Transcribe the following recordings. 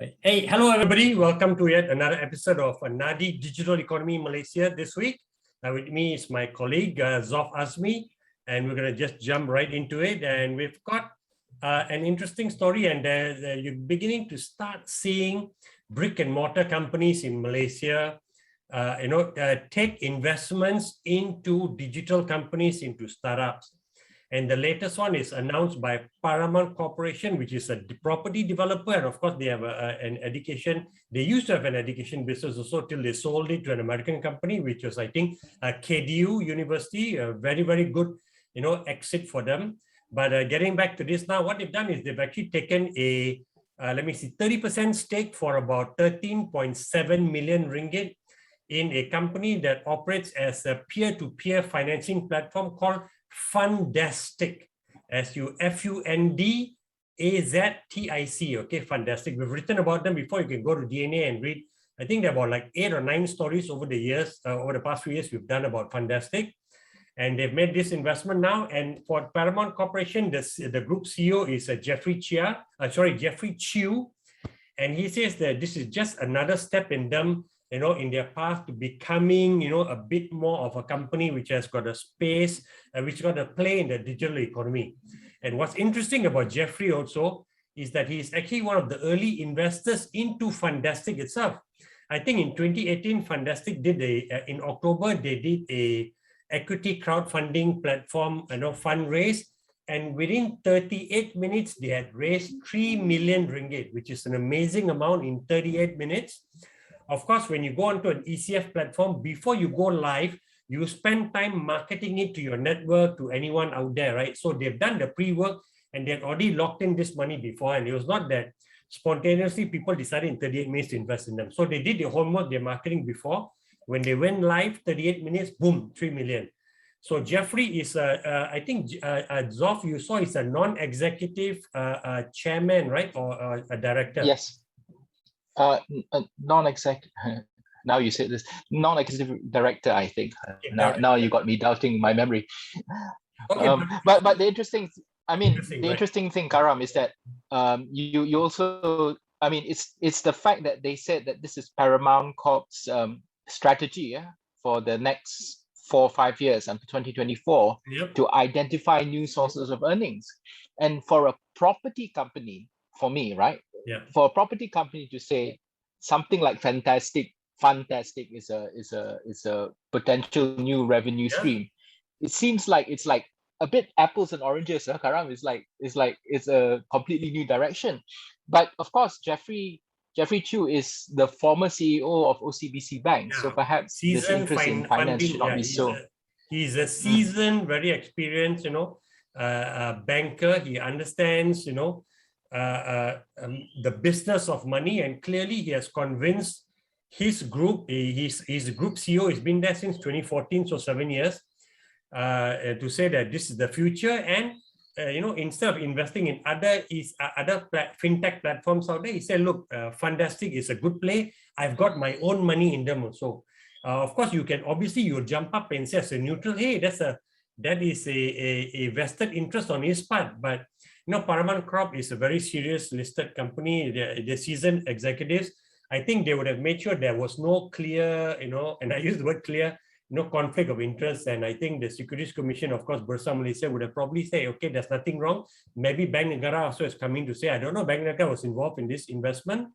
Hey, hello everybody. Welcome to yet another episode of Nadi Digital Economy Malaysia this week. With me is my colleague Dzof Azmi, and we're going to just jump right into it. And we've got an interesting story, and you're beginning to start seeing brick and mortar companies in Malaysia, take investments into digital companies, into startups. And the latest one is announced by Paramount Corporation, which is a property developer. And of course, they have an education. They used to have an education business also till they sold it to an American company, which was, I think, KDU University, a very, very good, exit for them. But getting back to this now, what they've done is they've actually taken a, 30% stake for about 13.7 million ringgit in a company that operates as a peer-to-peer financing platform called Fundaztic, Fundaztic, okay, Fundaztic. We've written about them before. You can go to DNA and read. I think there are about like 8 or 9 stories over the years, over the past few years, we've done about Fundaztic. And they've made this investment now. And for Paramount Corporation, the group CEO is Jeffrey Chew. And he says that this is just another step in them, in their path to becoming, a bit more of a company which has got a space, which got to play in the digital economy. And what's interesting about Jeffrey also is that he's actually one of the early investors into Fundaztic itself. I think in 2018, Fundaztic did in October, they did a equity crowdfunding platform, fundraise. And within 38 minutes, they had raised 3 million ringgit, which is an amazing amount in 38 minutes. Of course, when you go onto an ECF platform, before you go live, you spend time marketing it to your network, to anyone out there, right? So they've done the pre-work and they've already locked in this money before. And it was not that spontaneously people decided in 38 minutes to invest in them. So they did the homework, their marketing before. When they went live, 38 minutes, boom, 3 million. So Jeffrey is, I think, Dzof, you saw, is a non-executive chairman, right? Or a director? Yes. Non-executive. Now you said this, non-executive director, I think. Now you got me doubting my memory. Okay, but the interesting, interesting thing, Karam, is that you also, it's the fact that they said that this is Paramount Corp's strategy for the next 4 or 5 years until 2024 to identify new sources of earnings. And for a property company, for me, right? Yeah. For a property company to say something like Fundaztic is a potential new revenue stream. It seems like it's like a bit apples and oranges, Karam. It's a completely new direction. But of course, Jeffrey Chew is the former CEO of OCBC Bank, so perhaps this interest in finance should not be so. He's a seasoned, very experienced, banker. He understands, the business of money, and clearly he has convinced his group, his group CEO has been there since 2014, so 7 years, to say that this is the future. And instead of investing in other fintech platforms out there, he said, look, Fundaztic is a good play. I've got my own money in them also. Of course, you can you'll jump up and say as a neutral, hey, that is a vested interest on his part. But Paramount Corp is a very serious listed company. The seasoned executives, I think they would have made sure there was no clear, and I use the word clear, no conflict of interest. And I think the Securities Commission, of course, Bursa Malaysia would have probably said, okay, there's nothing wrong. Maybe Bank Negara also is coming to say, I don't know, Bank Negara was involved in this investment,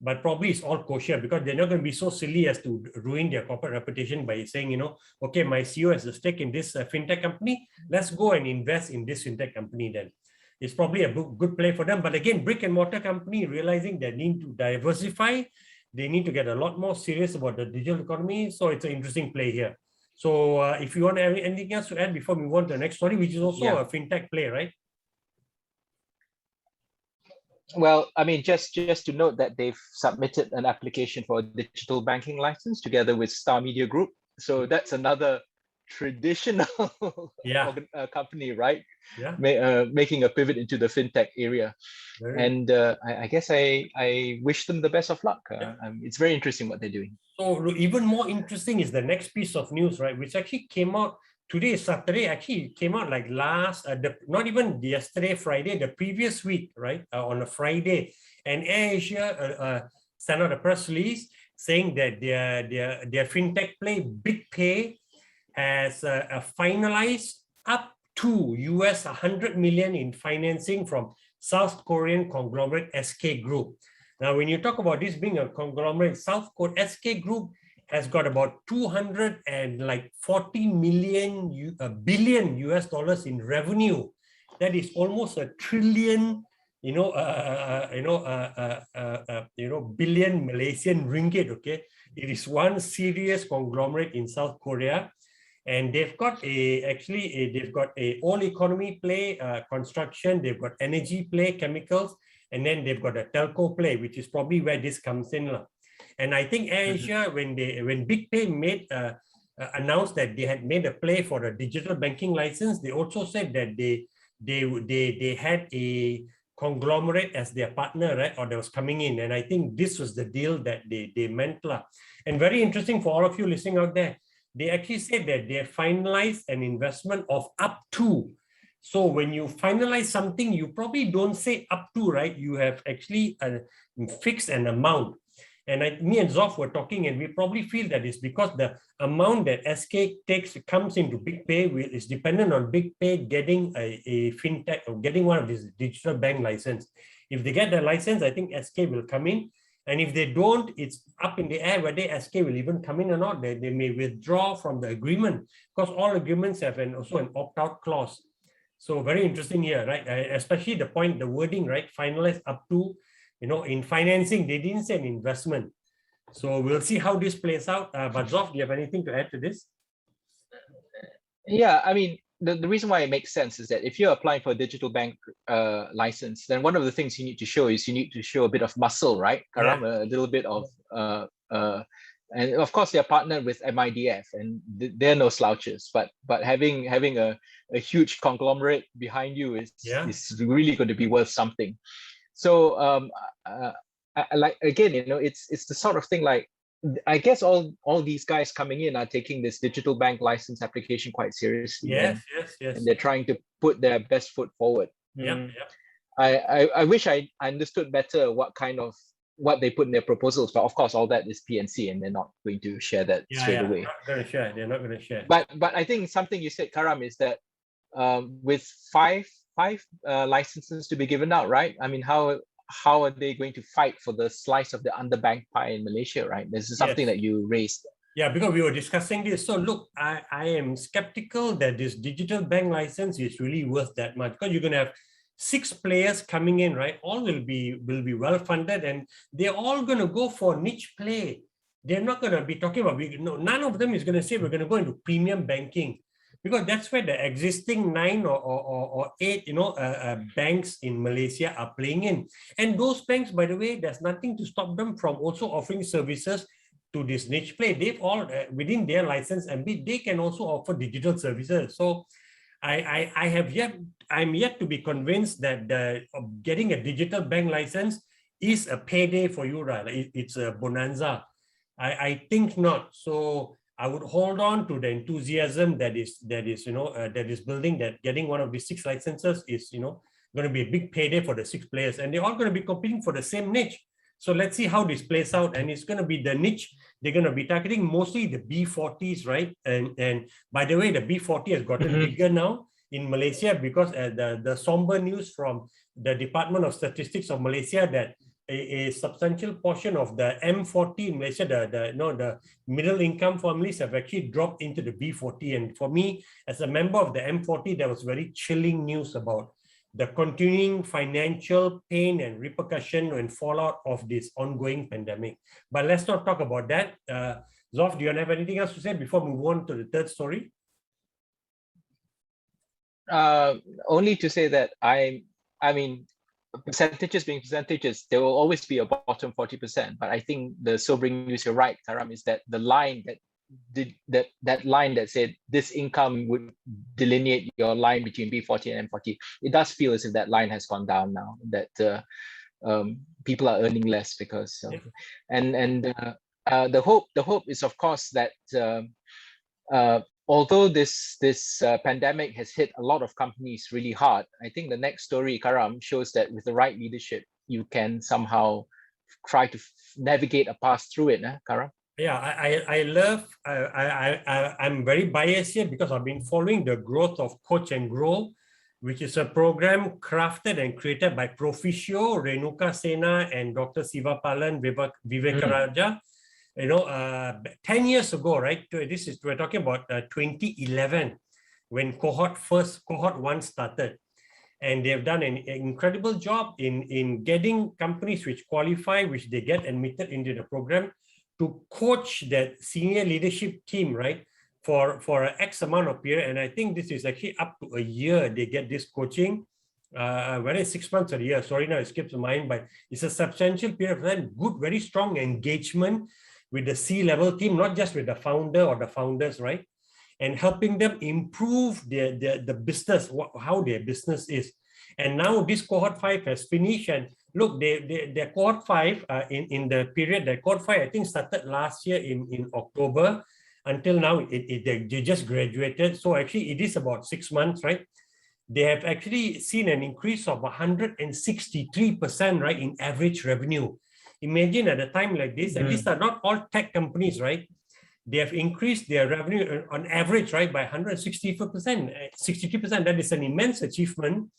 but probably it's all kosher because they're not going to be so silly as to ruin their corporate reputation by saying, okay, my CEO has a stake in this fintech company. Let's go and invest in this fintech company then. It's probably a good play for them. But again, brick and mortar company realizing they need to diversify. They need to get a lot more serious about the digital economy. So it's an interesting play here. So if you want to have anything else to add before we move on to the next story, which is also a fintech play, right? Well, just to note that they've submitted an application for a digital banking license together with Star Media Group. So that's another traditional company, right? Making a pivot into the fintech area. And I guess I wish them the best of luck. It's very interesting what they're doing. So even more interesting is the next piece of news, right? Which actually came out today is Saturday. Actually, it came out like not even yesterday, Friday, the previous week, right? On a Friday. And AirAsia sent out a press release saying that their fintech play, BigPay, has finalized up to US 100 million in financing from South Korean conglomerate SK Group. Now, when you talk about this being a conglomerate, South Korea SK Group has got about 240 billion US dollars in revenue. That is almost a trillion, billion Malaysian ringgit. Okay, it is one serious conglomerate in South Korea. And they've got they've got a all economy play, construction, they've got energy play, chemicals, and then they've got a telco play, which is probably where this comes in. And I think AirAsia, when BigPay announced that they had made a play for a digital banking license, they also said that they had a conglomerate as their partner, right? Or that was coming in. And I think this was the deal that they meant. And very interesting for all of you listening out there, they actually said that they have finalized an investment of up to. So when you finalize something, you probably don't say up to, right? You have actually fixed an amount. And me and Dzof were talking, and we probably feel that it's because the amount that SK comes into BigPay is dependent on BigPay getting a fintech or getting one of these digital bank license. If they get the license, I think SK will come in. And if they don't, it's up in the air whether SK will even come in or not. They may withdraw from the agreement, because all agreements have also an opt-out clause. So very interesting here, right? Especially the wording, right? Finalized up to, in financing, they didn't say an investment. So we'll see how this plays out. But Dzof, do you have anything to add to this? Yeah, I mean, the reason why it makes sense is that if you're applying for a digital bank license, then one of the things you need to show is you need to show a bit of muscle, right? Karam, a little bit of, and of course they're partnered with MIDF, and they're no slouches. But having a huge conglomerate behind you is really going to be worth something. So again, it's the sort of thing like, I guess all these guys coming in are taking this digital bank license application quite seriously. Yes. And they're trying to put their best foot forward. I wish I understood better what they put in their proposals, but of course all that is PNC, and they're not going to share that straight away. They're not going to share. But I think something you said, Karam, is that with five licenses to be given out, right? I mean, how are they going to fight for the slice of the underbanked pie in Malaysia, right? This is something that you raised. Yeah, because we were discussing this. So look, I am skeptical that this digital bank license is really worth that much, because you're going to have 6 players coming in, right? All will be well funded, and they're all going to go for niche play. They're not going to be talking about none of them is going to say we're going to go into premium banking, because that's where the existing 9 or 8 banks in Malaysia are playing in. And those banks, by the way, there's nothing to stop them from also offering services to this niche play. They've all within their license and they can also offer digital services. So I'm yet to be convinced that getting a digital bank license is a payday for you, right? It's a bonanza. I think not. So I would hold on to the enthusiasm that is building, that getting one of these 6 licenses is going to be a big payday for the 6 players, and they're all going to be competing for the same niche. So let's see how this plays out, and it's going to be the niche. They're going to be targeting mostly the B40s, right? And by the way, the B40 has gotten bigger now in Malaysia, because the somber news from the Department of Statistics of Malaysia that a substantial portion of the M40 in Malaysia, the middle income families have actually dropped into the B40. And for me, as a member of the M40, there was very chilling news about the continuing financial pain and repercussion and fallout of this ongoing pandemic. But let's not talk about that. Dzof, do you have anything else to say before we move on to the third story? Only to say that I mean, percentages being percentages, there will always be a bottom 40%. But I think the sobering news, you're right, Karam, is that the line that line that said this income would delineate your line between B40 and M40, it does feel as if that line has gone down now, that people are earning less because the hope is, of course, that although this pandemic has hit a lot of companies really hard, I think the next story, Karam, shows that with the right leadership, you can somehow try to navigate a path through it, Karam? Yeah, I'm very biased here because I've been following the growth of Coach and Grow, which is a program crafted and created by Proficio, Renuka Sena, and Dr. Sivapalan Vivekaraja. 10 years ago, right? We're talking about 2011 when cohort 1 started. And they've done an incredible job in getting companies which qualify, which they get admitted into the program, to coach that senior leadership team, right, for an X amount of period. And I think this is actually up to a year they get this coaching, whether it's 6 months or a year, sorry, now it skips my mind, but it's a substantial period of time, good, very strong engagement with the C-level team, not just with the founder or the founders, right, and helping them improve the business, how their business is. And now this cohort 5 has finished, and look, their cohort 5 in the period, that cohort 5 I think started last year in October until now, they just graduated. So actually it is about 6 months, right? They have actually seen an increase of 163%, right, in average revenue. Imagine at a time like this, and these are not all tech companies, right? They have increased their revenue on average, right, by 164%, 63%. That is an immense achievement.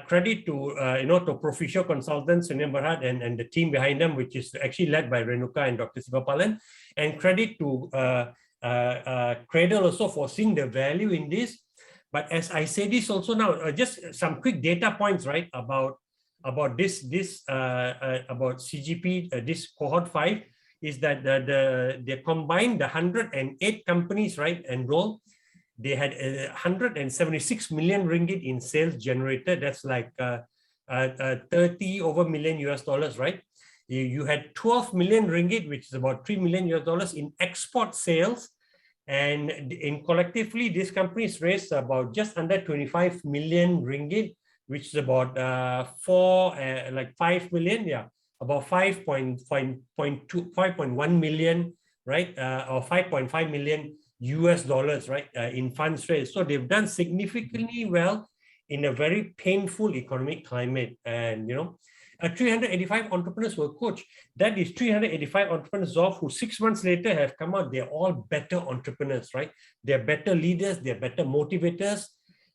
Credit to to Proficio Consultants, Sunil Bharat, and the team behind them, which is actually led by Renuka and Dr. Sivapalan, and credit to Cradle also for seeing the value in this. But as I say this also now, just some quick data points, right, about this about CGP, this cohort 5, is that they combined the 108 companies, right, enrolled. They had 176 million ringgit in sales generated. That's like 30 over million US dollars, right? You had 12 million ringgit, which is about $3 million US dollars in export sales. And in collectively, these companies raised about just under 25 million ringgit, which is about 5 million, yeah, about 5.1 million, right, or 5.5 million US dollars, right, in funds raised. So they've done significantly well in a very painful economic climate. And 385 entrepreneurs were coached. That is 385 entrepreneurs of who 6 months later have come out. They're all better entrepreneurs, right? They're better leaders. They're better motivators.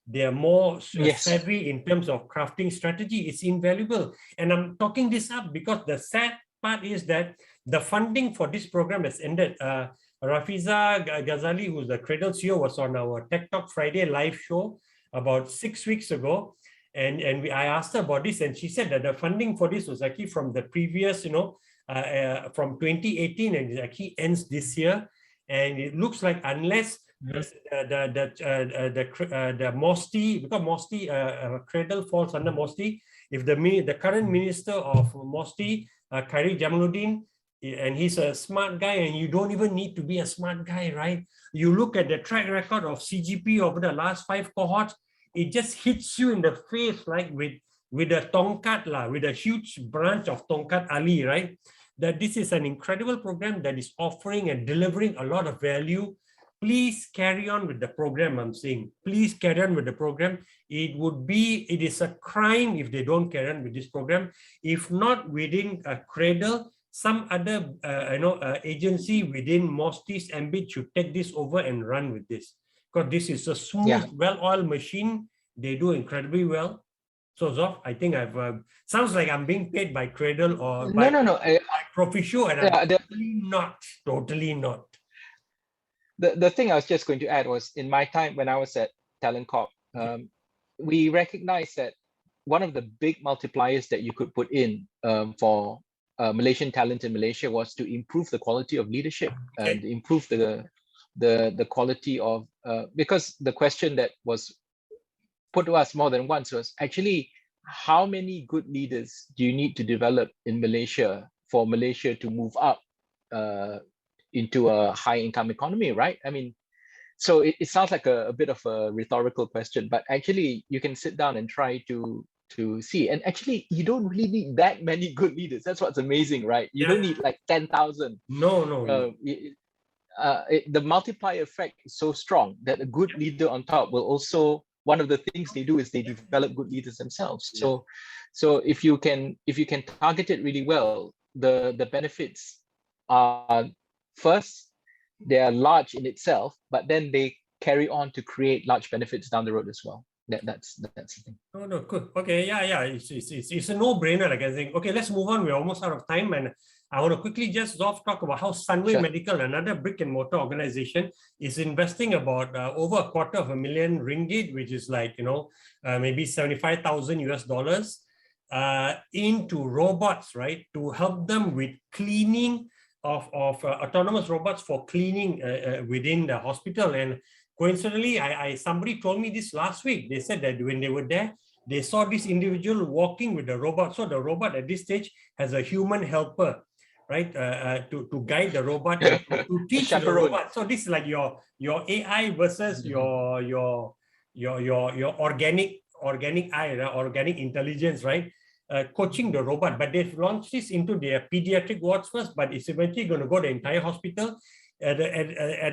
They're more savvy in terms of crafting strategy. It's invaluable. And I'm talking this up because the sad part is that the funding for this program has ended. Rafiza Ghazali, who's the Cradle CEO, was on our Tech Talk Friday live show about 6 weeks ago. And I asked her about this, and she said that the funding for this was actually from the previous, from 2018, and it actually ends this year. And it looks like unless the MOSTI, because MOSTI, Cradle falls under MOSTI, if the current minister of MOSTI, Khairi Jamaluddin, and he's a smart guy, and you don't even need to be a smart guy, right? You look at the track record of CGP over the last 5 cohorts, it just hits you in the face, like with a tongkat, with a huge branch of tongkat Ali, right? That this is an incredible program that is offering and delivering a lot of value. Please carry on with the program, I'm saying. Please carry on with the program. It is a crime if they don't carry on with this program. If not within a Cradle, some other agency within MOSTI's ambit should take this over and run with this. Because this is a smooth, well-oiled machine. They do incredibly well. So Dzof, I think sounds like I'm being paid by Cradle or by Proficio, and I'm totally not. The thing I was just going to add was, in my time when I was at Talent Corp, we recognized that one of the big multipliers that you could put in for Malaysian talent in Malaysia was to improve the quality of leadership and improve the quality of, because the question that was put to us more than once was actually, how many good leaders do you need to develop in Malaysia for Malaysia to move up into a high income economy, right? I mean, so it sounds like a bit of a rhetorical question, but actually you can sit down and try to see. And actually, you don't really need that many good leaders. That's what's amazing, right? You don't need like 10,000. No. the multiplier effect is so strong that a good leader on top will also, one of the things they do is they develop good leaders themselves. So if you can target it really well, the benefits are, first, they are large in itself, but then they carry on to create large benefits down the road as well. That's the thing. Oh, no, good. Okay, yeah. It's a no-brainer, like I think. Okay, let's move on. We're almost out of time, and I want to quickly just talk about how Sunway Medical, another brick and mortar organization, is investing about over $250,000 which is like, maybe 75,000 US dollars into robots, right, to help them with cleaning of autonomous robots for cleaning within the hospital. And coincidentally, somebody told me this last week. They said that when they were there, they saw this individual walking with the robot. So the robot at this stage has a human helper, right, to guide the robot, to teach the robot. So this is like your AI versus your organic eye, organic intelligence, right? Coaching the robot. But they've launched this into their pediatric wards first, but it's eventually going to go the entire hospital. At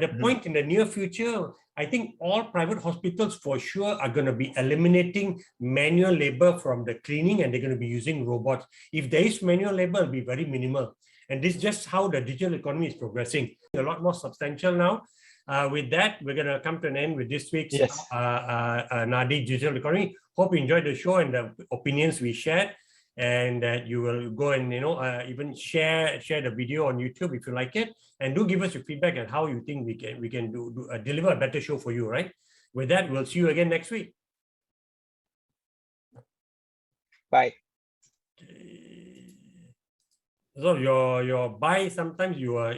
a point in the near future, I think all private hospitals for sure are going to be eliminating manual labor from the cleaning, and they're going to be using robots. If there is manual labor, it'll be very minimal. And this is just how the digital economy is progressing. A lot more substantial now. With that, we're going to come to an end with this week's Nadi Digital Economy. Hope you enjoyed the show and the opinions we shared, and that you will go and even share the video on YouTube if you like it, and do give us your feedback on how you think we can deliver a better show for you. Right? With that, we'll see you again next week. Bye. So your bye, sometimes you are